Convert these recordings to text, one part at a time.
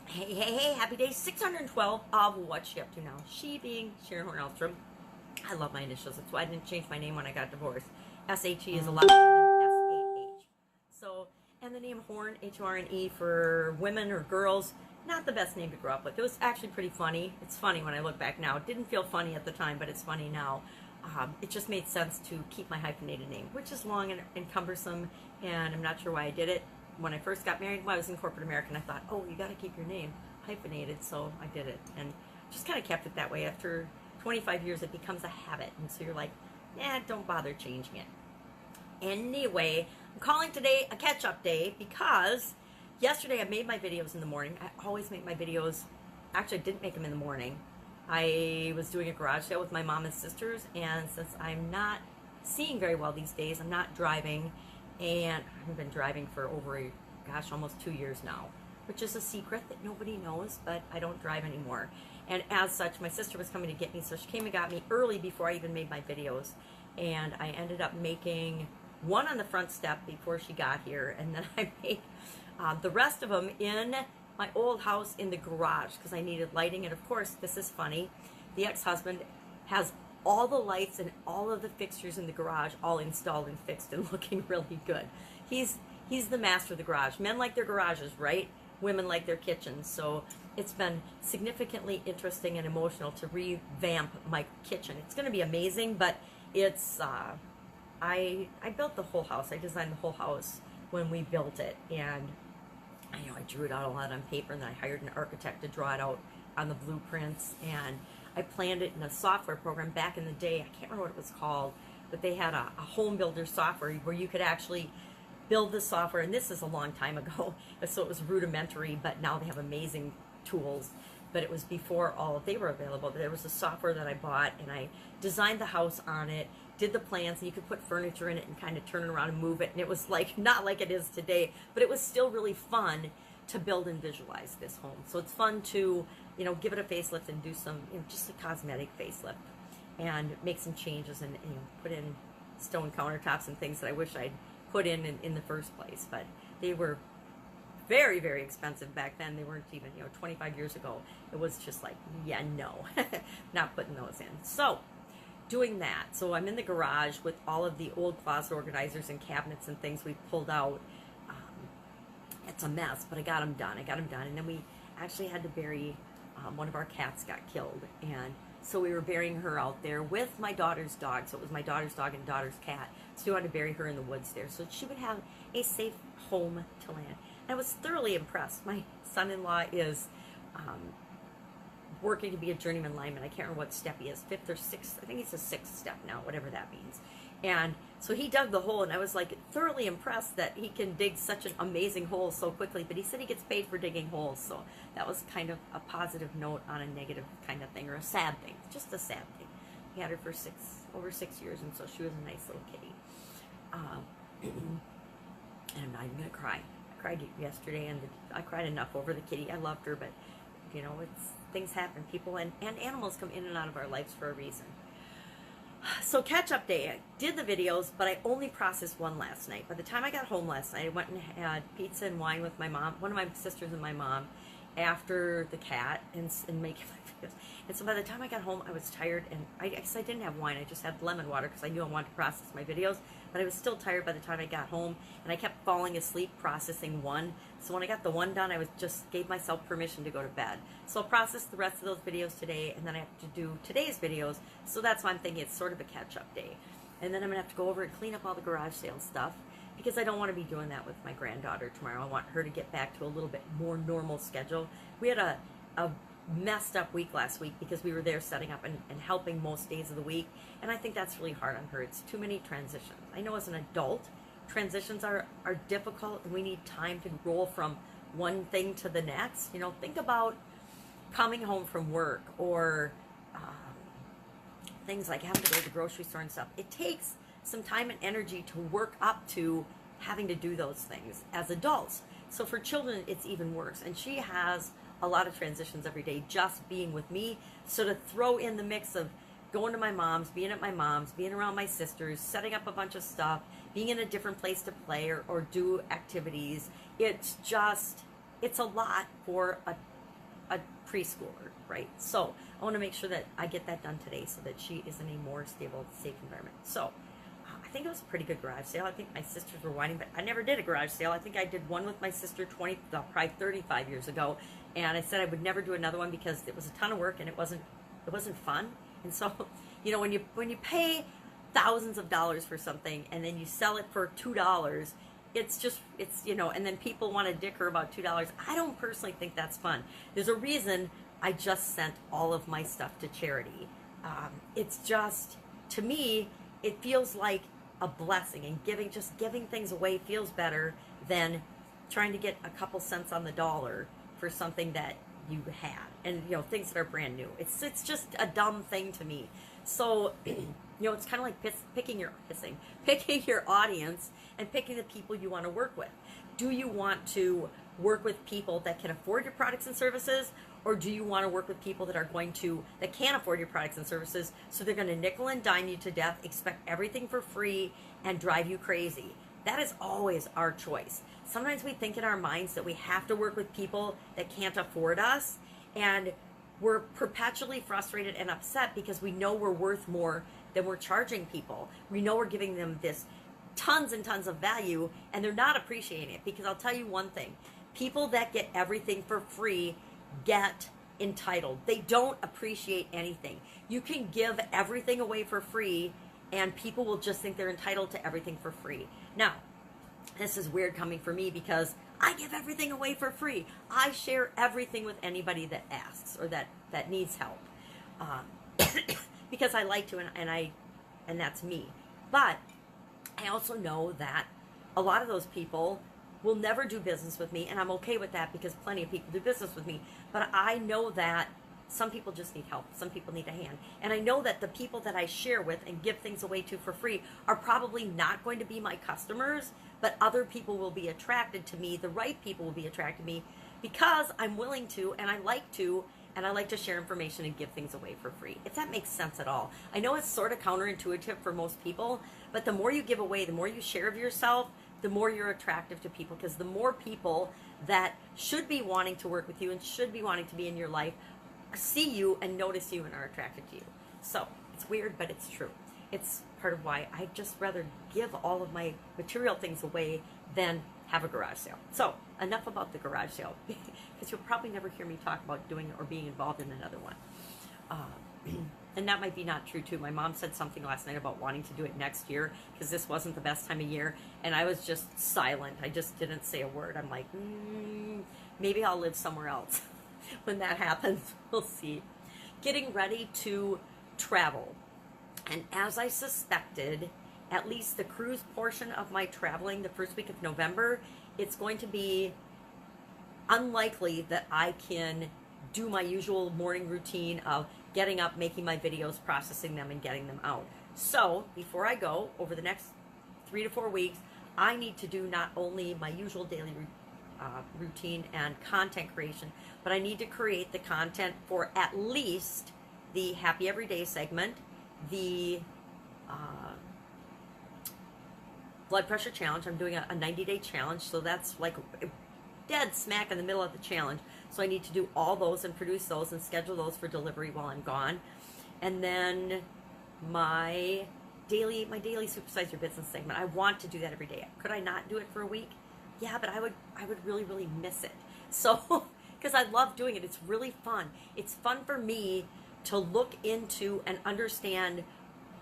Hey, happy day 612 of What's She Up To Now. She being Sharon Horne-Ellstrom. I love my initials. That's why I didn't change my name when I got divorced. S-H-E is a lot better than S-A-H. So, and the name Horne, H-O-R-N-E, for women or girls, not the best name to grow up with. It was actually pretty funny. It's funny when I look back now. It didn't feel funny at the time, but it's funny now. It just made sense to keep my hyphenated name, which is long and cumbersome, and I'm not sure why I did it. When I first got married, when I was in corporate America, and I thought, oh, you got to keep your name hyphenated, so I did it, and just kind of kept it that way. After 25 years, it becomes a habit, and so you're like, don't bother changing it. Anyway, I'm calling today a catch-up day because yesterday I made my videos in the morning. I always make my videos, actually I didn't make them in the morning. I was doing a garage sale with my mom and sisters, and since I'm not seeing very well these days, I'm not driving, and I haven't been driving for over, almost 2 years now, which is a secret that nobody knows, but I don't drive anymore. And as such, my sister was coming to get me, so she came and got me early before I even made my videos, and I ended up making one on the front step before she got here, and then I made the rest of them in my old house in the garage because I needed lighting. And of course, this is funny, the ex-husband has all the lights and all of the fixtures in the garage all installed and fixed and looking really good. He's the master of the garage. Men like their garages, right? Women like their kitchens. So it's been significantly interesting and emotional to revamp my kitchen. It's going to be amazing, but it's I built the whole house. I designed the whole house when we built it, and I drew it out a lot on paper, and then I hired an architect to draw it out on the blueprints, and I planned it in a software program back in the day. I can't remember what it was called, but they had a home builder software where you could actually build the software, and this is a long time ago, so it was rudimentary, but now they have amazing tools. But it was before all they were available. There was a software that I bought, and I designed the house on it, did the plans, and you could put furniture in it and kind of turn it around and move it, and it was like not like it is today, but it was still really fun to build and visualize this home. So it's fun to give it a facelift and do some just a cosmetic facelift and make some changes and put in stone countertops and things that I wish I'd put in the first place, but they were very, very expensive back then. They weren't even, 25 years ago. It was just like, yeah, no, not putting those in. So, doing that. So I'm in the garage with all of the old closet organizers and cabinets and things we pulled out. It's a mess, but I got them done. And then we actually had to bury, one of our cats got killed. And so we were burying her out there with my daughter's dog. So it was my daughter's dog and daughter's cat. So we wanted to bury her in the woods there so she would have a safe home to land. And I was thoroughly impressed. My son-in-law is working to be a journeyman lineman. I can't remember what step he is, 5th or 6th. I think he's a 6th step now, whatever that means. And so he dug the hole, and I was like thoroughly impressed that he can dig such an amazing hole so quickly. But he said he gets paid for digging holes, so that was kind of a positive note on a negative kind of thing, or a sad thing, just a sad thing. He had her for over 6 years, and so she was a nice little kitty. And I'm not even gonna cry. I cried yesterday, and I cried enough over the kitty. I loved her, but things happen. People and animals come in and out of our lives for a reason. So catch-up day. I did the videos, but I only processed one last night. By the time I got home last night, I went and had pizza and wine with my mom, one of my sisters and my mom, after the cat, and making my videos. And so by the time I got home, I was tired, and I guess I didn't have wine. I just had lemon water because I knew I wanted to process my videos, but I was still tired by the time I got home, and I kept falling asleep processing one. So when I got the one done, I just gave myself permission to go to bed. So I'll process the rest of those videos today, and then I have to do today's videos, so that's why I'm thinking it's sort of a catch-up day. And then I'm going to have to go over and clean up all the garage sale stuff, because I don't want to be doing that with my granddaughter tomorrow. I want her to get back to a little bit more normal schedule. We had a messed up week last week because we were there setting up and helping most days of the week, and I think that's really hard on her. It's too many transitions. I know as an adult, transitions are difficult, and we need time to roll from one thing to the next. Think about coming home from work, or things like having to go to the grocery store and stuff. It takes some time and energy to work up to having to do those things as adults. So for children, it's even worse. And she has a lot of transitions every day just being with me. So to throw in the mix of going to my mom's, being at my mom's, being around my sisters, setting up a bunch of stuff, being in a different place to play or do activities, it's a lot for a preschooler, right? So I want to make sure that I get that done today so that she is in a more stable, safe environment. So I think it was a pretty good garage sale. I think my sisters were whining, but I never did a garage sale. I think I did one with my sister probably 35 years ago, and I said I would never do another one because it was a ton of work and it wasn't fun. And so, you know, when you pay thousands of dollars for something and then you sell it for $2, it's you know, and then people want to dicker about $2. I don't personally think that's fun. There's a reason I just sent all of my stuff to charity. It's just, to me, it feels like a blessing, and giving things away feels better than trying to get a couple cents on the dollar for something that you had, and you know, things that are brand new. It's just a dumb thing to me. So you know, it's kind of like picking your audience and picking the people you want to work with. Do you want to work with people that can afford your products and services, or do you want to work with people that can't afford your products and services, so they're going to nickel and dime you to death, expect everything for free, and drive you crazy? That is always our choice. Sometimes we think in our minds that we have to work with people that can't afford us, and we're perpetually frustrated and upset because we know we're worth more than we're charging people. We know we're giving them this tons and tons of value, and they're not appreciating it. Because I'll tell you one thing, people that get everything for free get entitled. They don't appreciate anything. You can give everything away for free and people will just think they're entitled to everything for free. Now, this is weird coming from me because I give everything away for free. I share everything with anybody that asks or that needs help, because I like to, and that's me. But I also know that a lot of those people will never do business with me, and I'm okay with that because plenty of people do business with me. But I know that some people just need help. Some people need a hand. And I know that the people that I share with and give things away to for free are probably not going to be my customers, but other people will be attracted to me. The right people will be attracted to me because I'm willing to, and I like to, and I like to share information and give things away for free, if that makes sense at all. I know it's sort of counterintuitive for most people, but the more you give away, the more you share of yourself, the more you're attractive to people, because the more people that should be wanting to work with you and should be wanting to be in your life see you and notice you and are attracted to you. So it's weird, but it's true. It's part of why I just rather give all of my material things away than have a garage sale. So enough about the garage sale, because you'll probably never hear me talk about doing or being involved in another one. And that might be not true too. My mom said something last night about wanting to do it next year because this wasn't the best time of year, and I was just silent. I just didn't say a word. I'm like, maybe I'll live somewhere else. When that happens, we'll see. Getting ready to travel. And as I suspected, at least the cruise portion of my traveling the first week of November, it's going to be unlikely that I can do my usual morning routine of getting up, making my videos, processing them, and getting them out. So before I go, over the next 3 to 4 weeks, I need to do not only my usual daily routine and content creation, but I need to create the content for at least the Happy Everyday segment, the blood pressure challenge. I'm doing a 90-day challenge, so that's like dead smack in the middle of the challenge. So I need to do all those and produce those and schedule those for delivery while I'm gone. And then my daily Supersize Your Business segment. I want to do that every day. Could I not do it for a week? Yeah, but I would really, really miss it. So, because I love doing it. It's really fun. It's fun for me to look into and understand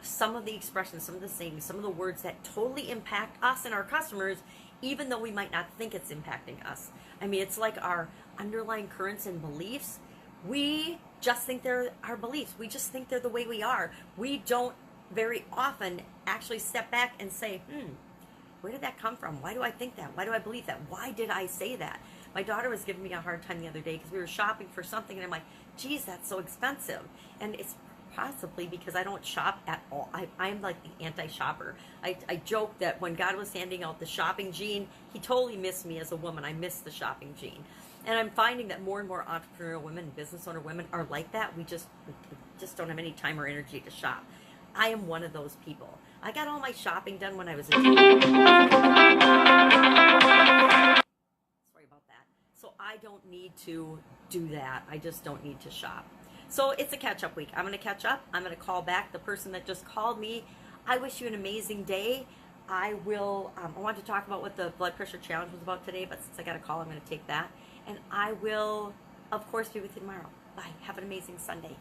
some of the expressions, some of the sayings, some of the words that totally impact us and our customers, even though we might not think it's impacting us. I mean, it's like our underlying currents and beliefs. We just think they're our beliefs. We just think they're the way we are. We don't very often actually step back and say, where did that come from? Why do I think that? Why do I believe that? Why did I say that? My daughter was giving me a hard time the other day because we were shopping for something, and I'm like, geez, that's so expensive. And it's possibly because I don't shop at all. I'm like the anti-shopper. I joke that when God was handing out the shopping gene, he totally missed me as a woman. I miss the shopping gene. And I'm finding that more and more entrepreneurial women, business owner women are like that. We just don't have any time or energy to shop. I am one of those people. I got all my shopping done when I was a teenager. Sorry about that. So I don't need to do that. I just don't need to shop. So it's a catch-up week. I'm going to catch up. I'm going to call back the person that just called me. I wish you an amazing day. I want to talk about what the blood pressure challenge was about today, but since I got a call, I'm going to take that. And I will, of course, be with you tomorrow. Bye. Have an amazing Sunday.